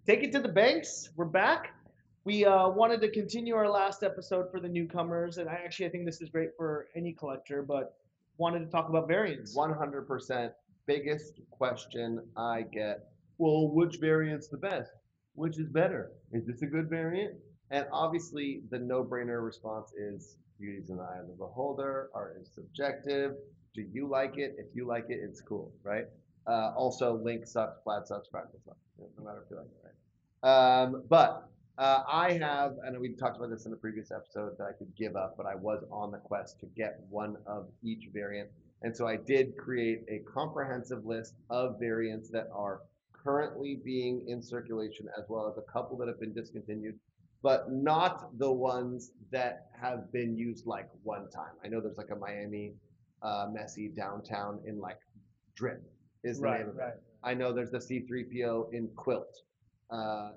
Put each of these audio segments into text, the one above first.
Take it to the banks. We're back. We wanted to continue our last episode for the newcomers, and I think this is great for any collector, but wanted to talk about variants. 100% biggest question I get. Well, which variant's the best? Which is better? Is this a good variant? And obviously, the no-brainer response is beauty's in the eye of the beholder. Art is subjective. Do you like it? If you like it, it's cool, right? Also, Link sucks, Plaid sucks, Fractal sucks. No matter if you like it, right? But I have, and we talked about this in the previous episode, that I could give up, but I was on the quest to get one of each variant. And so I did create a comprehensive list of variants that are currently being in circulation, as well as a couple that have been discontinued, but not the ones that have been used like one time. I know there's like a Miami messy downtown in like Drip is the name of it. I know there's the C3PO in Quilt,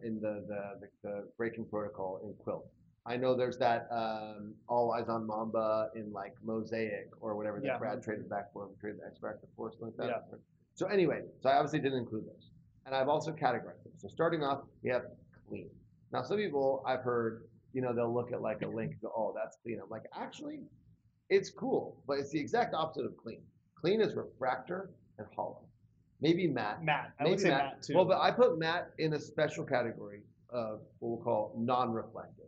in the Breaking Protocol in Quilt. I know there's that All Eyes on Mamba in like Mosaic or whatever that Brad traded back for, traded X back to Force like that. Yeah. So anyway, so I obviously didn't include those. And I've also categorized them. So starting off, we have clean. Now some people I've heard, they'll look at like a link and go, oh, that's clean. I'm like, actually, it's cool, but it's the exact opposite of clean. Clean is refractor and hollow. Maybe matte. Matte. I Maybe would say matte too. Well, but I put matte in a special category of what we'll call non-reflective.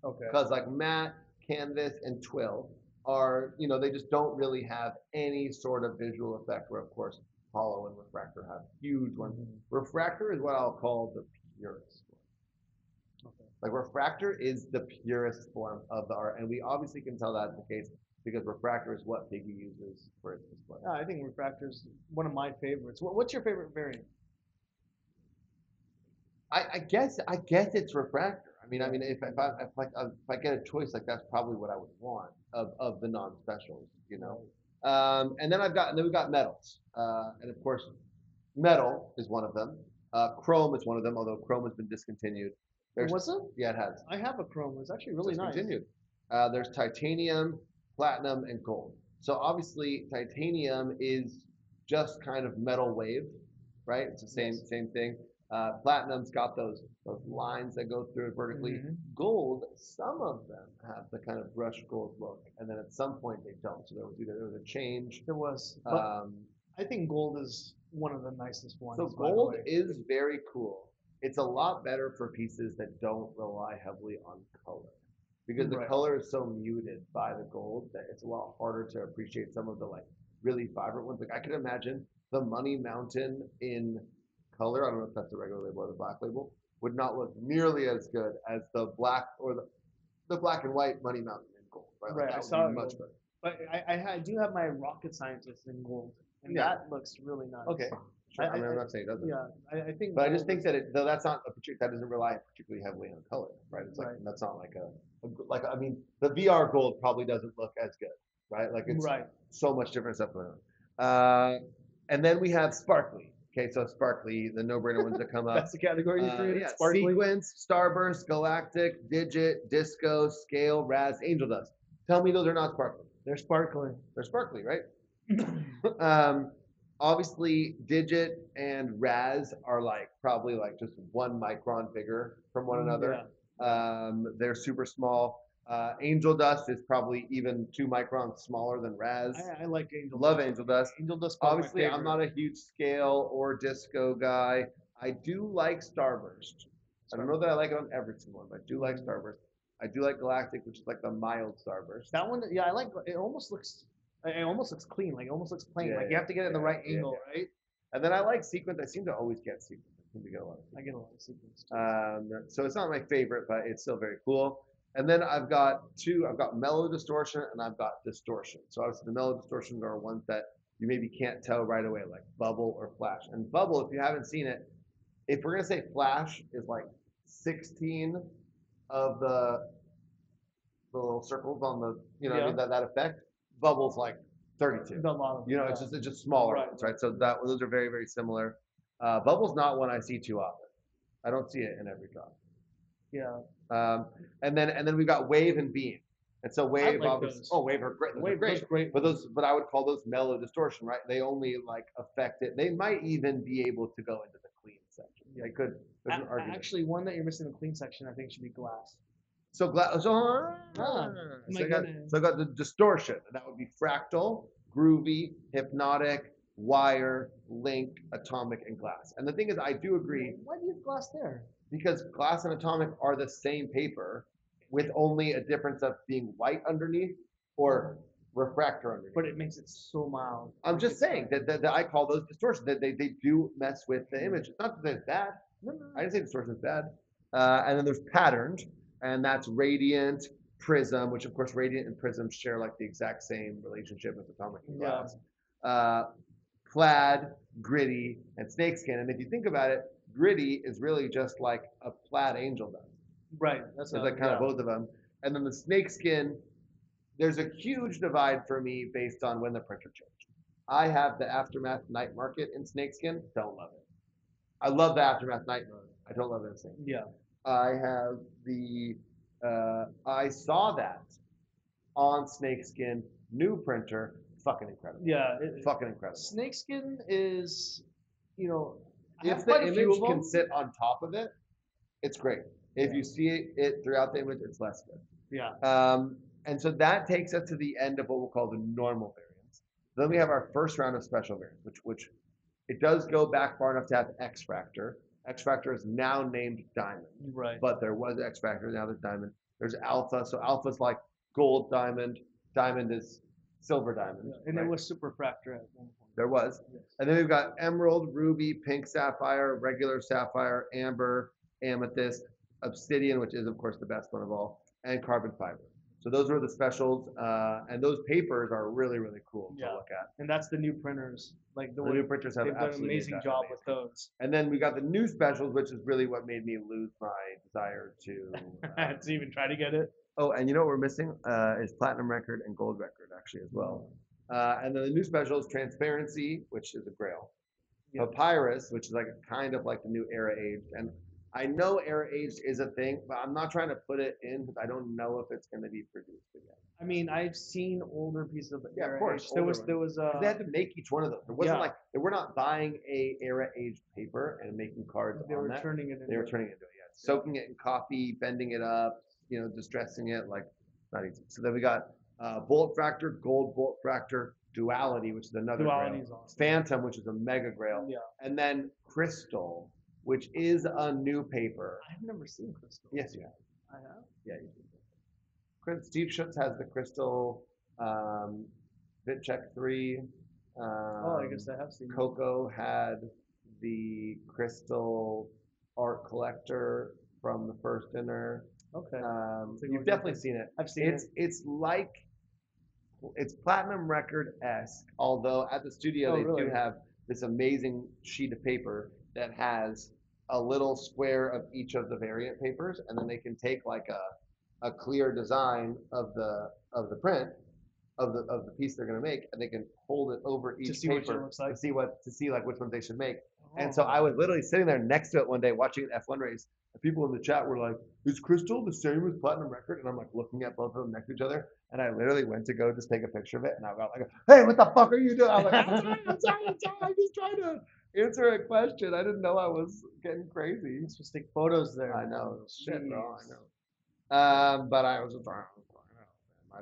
Okay. Because like matte, canvas, and twill are, they just don't really have any sort of visual effect. Where of course hollow and refractor have huge ones. Refractor is what I'll call the purest form. Okay. Like refractor is the purest form of the art, and we obviously can tell that's the case because refractor is what Piggy uses for its display. I think refractor is one of my favorites. What's your favorite variant? I guess it's refractor. If I get a choice, like that's probably what I would want of the non-specials, And then we've got metals, and of course, metal is one of them. Chrome is one of them, although chrome has been discontinued. Was it? Yeah, it has. I have a chrome. It's actually really nice. Discontinued. There's titanium, platinum, and gold. So obviously, titanium is just kind of metal wave, right? It's the same thing. Platinum's got those lines that go through it vertically. Gold, some of them have the kind of brushed gold look, and then at some point they don't. So there was a change. There was. But I think gold is one of the nicest ones. So gold is very cool. It's a lot better for pieces that don't rely heavily on color, because the color is so muted by the gold that it's a lot harder to appreciate some of the like really vibrant ones. Like I could imagine the Money Mountain in color, I don't know if that's the regular label or the black label, would not look nearly as good as the black or the black and white Money Mountain in gold. Right, I saw it much better. But I do have my rocket scientist in gold, and that looks really nice. Okay. Sure. I'm not saying it doesn't. Yeah, I think. But I just think that though that's not that doesn't rely particularly heavily on color, right? It's like that's not like I mean the VR gold probably doesn't look as good, right? Like it's so much different stuff going on. And then we have sparkly. Okay, so sparkly, the no-brainer ones that come up. That's the category you created. Yeah, sparkly. Sequence, starburst, galactic, digit, disco, scale, raz, angel dust. Tell me those are not sparkly. They're sparkly. They're sparkly, right? Obviously, digit and raz are probably just 1 micron bigger from one another. Yeah. They're super small. Angel dust is probably even 2 microns smaller than raz. I like angel dust. Love angel dust. Angel dust. Obviously, I'm not a huge scale or disco guy. I do like starburst. I don't know that I like it on every single one, but I do like starburst. I do like galactic, which is like the mild starburst. That one, yeah, I like. It almost looks clean. Like it almost looks plain. You have to get it in the right angle, right? And then I like sequence. I seem to always get sequence. I get a lot of sequence. I get a lot of sequence too. So it's not my favorite, but it's still very cool. And then I've got mellow distortion and I've got distortion. So obviously the mellow distortions are ones that you maybe can't tell right away, like bubble or flash. And bubble, if you haven't seen it, if we're gonna say flash is like 16 of the little circles on the, I mean, that effect, bubble's like 32. It's just smaller ones, right? So those are very, very similar. Bubble's not one I see too often. I don't see it in every drop. Yeah. And then we've got wave and beam. And so wave, obviously, wave are great. Wave are great. But I would call those mellow distortion, right? They only affect it. They might even be able to go into the clean section. They could. There's an argument. Actually, one that you're missing in the clean section, I think, should be glass. So glass. So, Ah, so I got the distortion, and that would be fractal, groovy, hypnotic, wire, link, atomic, and glass. And the thing is, I do agree. Why do you have glass there? Because glass and atomic are the same paper, with only a difference of being white underneath or refractor underneath. But it makes it so mild. I'm just saying that I call those distortions. That they do mess with the image. It's not that it's bad. I didn't say distortion is bad. And then there's patterned, and that's radiant, prism, which of course radiant and prism share like the exact same relationship with atomic and glass. Plaid, gritty, and snakeskin. And if you think about it, gritty is really just like a plaid angel does. Right. That's like kind of both of them. And then the snakeskin, there's a huge divide for me based on when the printer changed. I have the Aftermath Night Market in snakeskin. Don't love it. I love the Aftermath Night Market. I don't love it in snakeskin. Yeah. I have the, I saw that on snakeskin, new printer, fucking incredible. Yeah. Fucking incredible. Snakeskin is, you know, if the image can sit on top of it, it's great. If you see it throughout the image, it's less good. Yeah. And so that takes us to the end of what we'll call the normal variants. Then we have our first round of special variants, which it does go back far enough to have X Factor. X Factor is now named Diamond. Right. But there was X Factor, now there's Diamond. There's Alpha, so Alpha's like gold diamond. Diamond is silver diamond. Yeah. And it was super fractor at one point. There was. Yes. And then we've got emerald, ruby, pink sapphire, regular sapphire, amber, amethyst, obsidian, which is of course the best one of all, and carbon fiber. So those were the specials, and those papers are really, really cool to look at. And that's the new printers. Like the new printers have done an amazing job with those. And then we got the new specials, which is really what made me lose my desire to to even try to get it. Oh, and you know what we're missing is platinum record and gold record actually as well. And then the new specials, transparency, which is a grail, papyrus, which is like kind of like the new era aged, and I know era aged is a thing, but I'm not trying to put it in because I don't know if it's going to be produced again. I mean, I've seen older pieces of era of course. aged. There was they had to make each one of them. It wasn't like they were not buying a era aged paper and making cards they on were that. Turning it into they were turning it into it, soaking it in coffee, bending it up, you know, distressing it, like not easy. So then we got bolt fractor, gold bolt fractor, duality, which is another grail. Awesome. Phantom, which is a mega grail. Yeah. And then crystal, which is a new paper. I've never seen crystal. Yes, you have. I have? Yeah, you do. Steve Schutz has the crystal, VitCheck 3. I guess I have seen Coco had the crystal art collector from the first dinner. Okay. You've definitely seen it. I've seen it. It's like, it's platinum record-esque, although at the studio they do have this amazing sheet of paper that has a little square of each of the variant papers, and then they can take like a clear design of the print of the piece they're going to make, and they can hold it over each paper to see like which ones they should make. And so I was literally sitting there next to it one day watching an F1 race, and people in the chat were like, "Is crystal the same as platinum record?" And I'm like looking at both of them next to each other, and I literally went to go just take a picture of it, and I got like, "Hey, what the fuck are you doing?" I was like, I'm sorry, I'm just trying to answer a question. I didn't know I was getting crazy. Let's just take photos there. I know. Shit, bro. I know. But I was just, my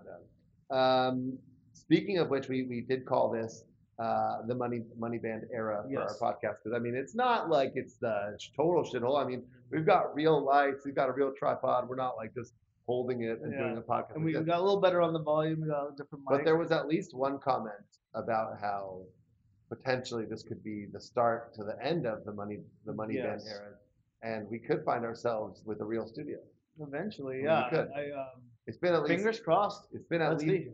bad. Speaking of which, we did call this the money band era for our podcast, because I mean it's not like it's the total shithole. I mean, we've got real lights, we've got a real tripod. We're not like just holding it and doing a podcast. And we got a little better on the volume. We got a different mic. But there was at least one comment about how potentially this could be the start to the end of the money band era, and we could find ourselves with a real studio eventually. We could. It's been at least fingers crossed. It's been at least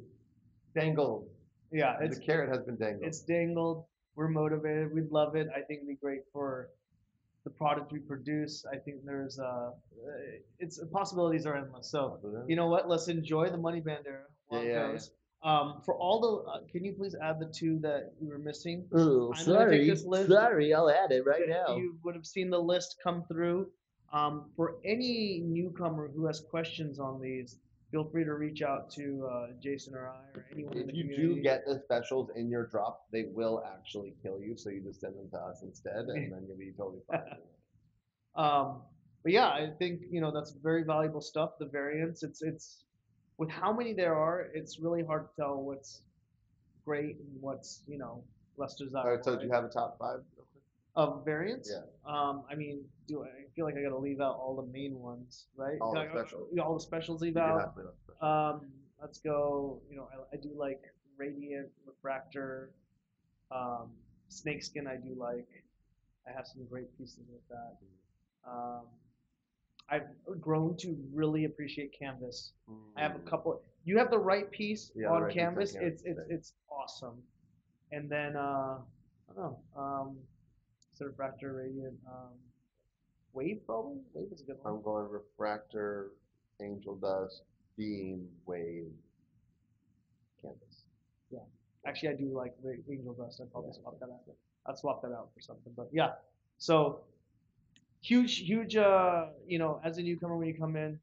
dangled. Yeah, the carrot has been dangled. It's dangled. We're motivated. We love it. I think it'd be great for the product we produce. I think there's possibilities are endless. So you know what? Let's enjoy the money band era. For all the, can you please add the two that you were missing? Oh, sorry. I'll add it right now. You would have seen the list come through. For any newcomer who has questions on these, feel free to reach out to Jason or I or anyone in If the you community. do get the specials in your drop, they will actually kill you, so you just send them to us instead, and then you'll be totally fine. um, but yeah, I think that's very valuable stuff. The variants, it's with how many there are, it's really hard to tell what's great and what's less All right, desirable, so do you right? have a top five real quick? Of variants. Yeah, I mean, do I feel like I gotta leave out all the main ones, right? all the specials. All the specials leave You do out. have to leave out the specials. Let's go. I do like Radiant, Refractor, um, Snakeskin. I do like. I have some great pieces with that. Um, I've grown to really appreciate Canvas. I have a Mm. couple. You have the right piece Yeah, the on right piece on Canvas. Canvas It's is it's awesome. And then I don't know. Refractor, Radiant, Wave probably. Wave is a good one. I'm going Refractor, Angel Dust, Beam, Wave, Canvas. Yeah. Actually, I do like Angel Dust. I'd probably Yeah, swap that out. I'd swap that out for something. But yeah. So huge. As a newcomer, when you come in,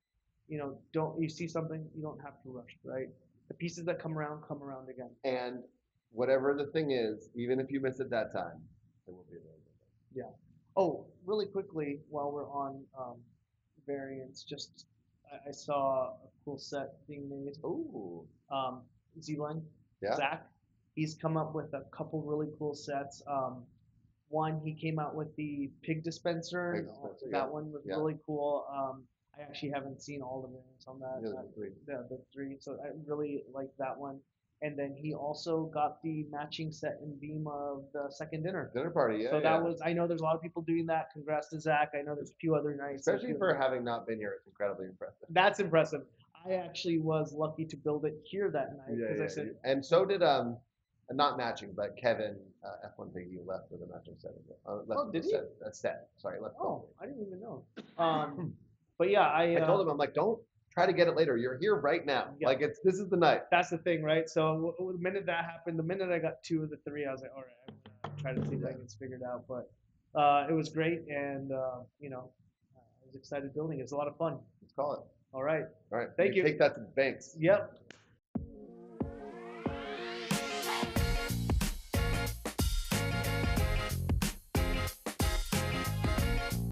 don't you see something, you don't have to rush, right? The pieces that come around again. And whatever the thing is, even if you miss it that time, it will be available. Yeah. Oh, really quickly, while we're on variants, just I saw a cool set being made. Ooh, Um, Zealand, yeah. Zach, he's come up with a couple really cool sets. One, he came out with the pig dispenser. Pig dispenser, That yeah, one was yeah. really cool. I actually haven't seen all the variants on that. Yeah, the three. The three, so I really like that one. And then he also got the matching set and beam of the second dinner. Dinner party, yeah, So yeah. that was, I know there's a lot of people doing that. Congrats to Zach. I know there's a few other nights. Especially for having not been here, it's incredibly impressive. That's impressive. I actually was lucky to build it here that night Yeah, because yeah, I said, and so did not matching, but Kevin F1 Piggy left with a matching set as well. Left oh, with did a he? set, a set. Sorry, left. Oh, I didn't even know. But yeah, I told him, I'm like, don't try to get it later. You're here right now. Yeah. Like this is the night. That's the thing, right? So the minute that happened, the minute I got two of the three, I was like, all right, I'm gonna try to see if I can figure it out. But it was great, and I was excited building it. It's a lot of fun. Let's call it. All right. All right. Thank you. Take that to the banks. Yep.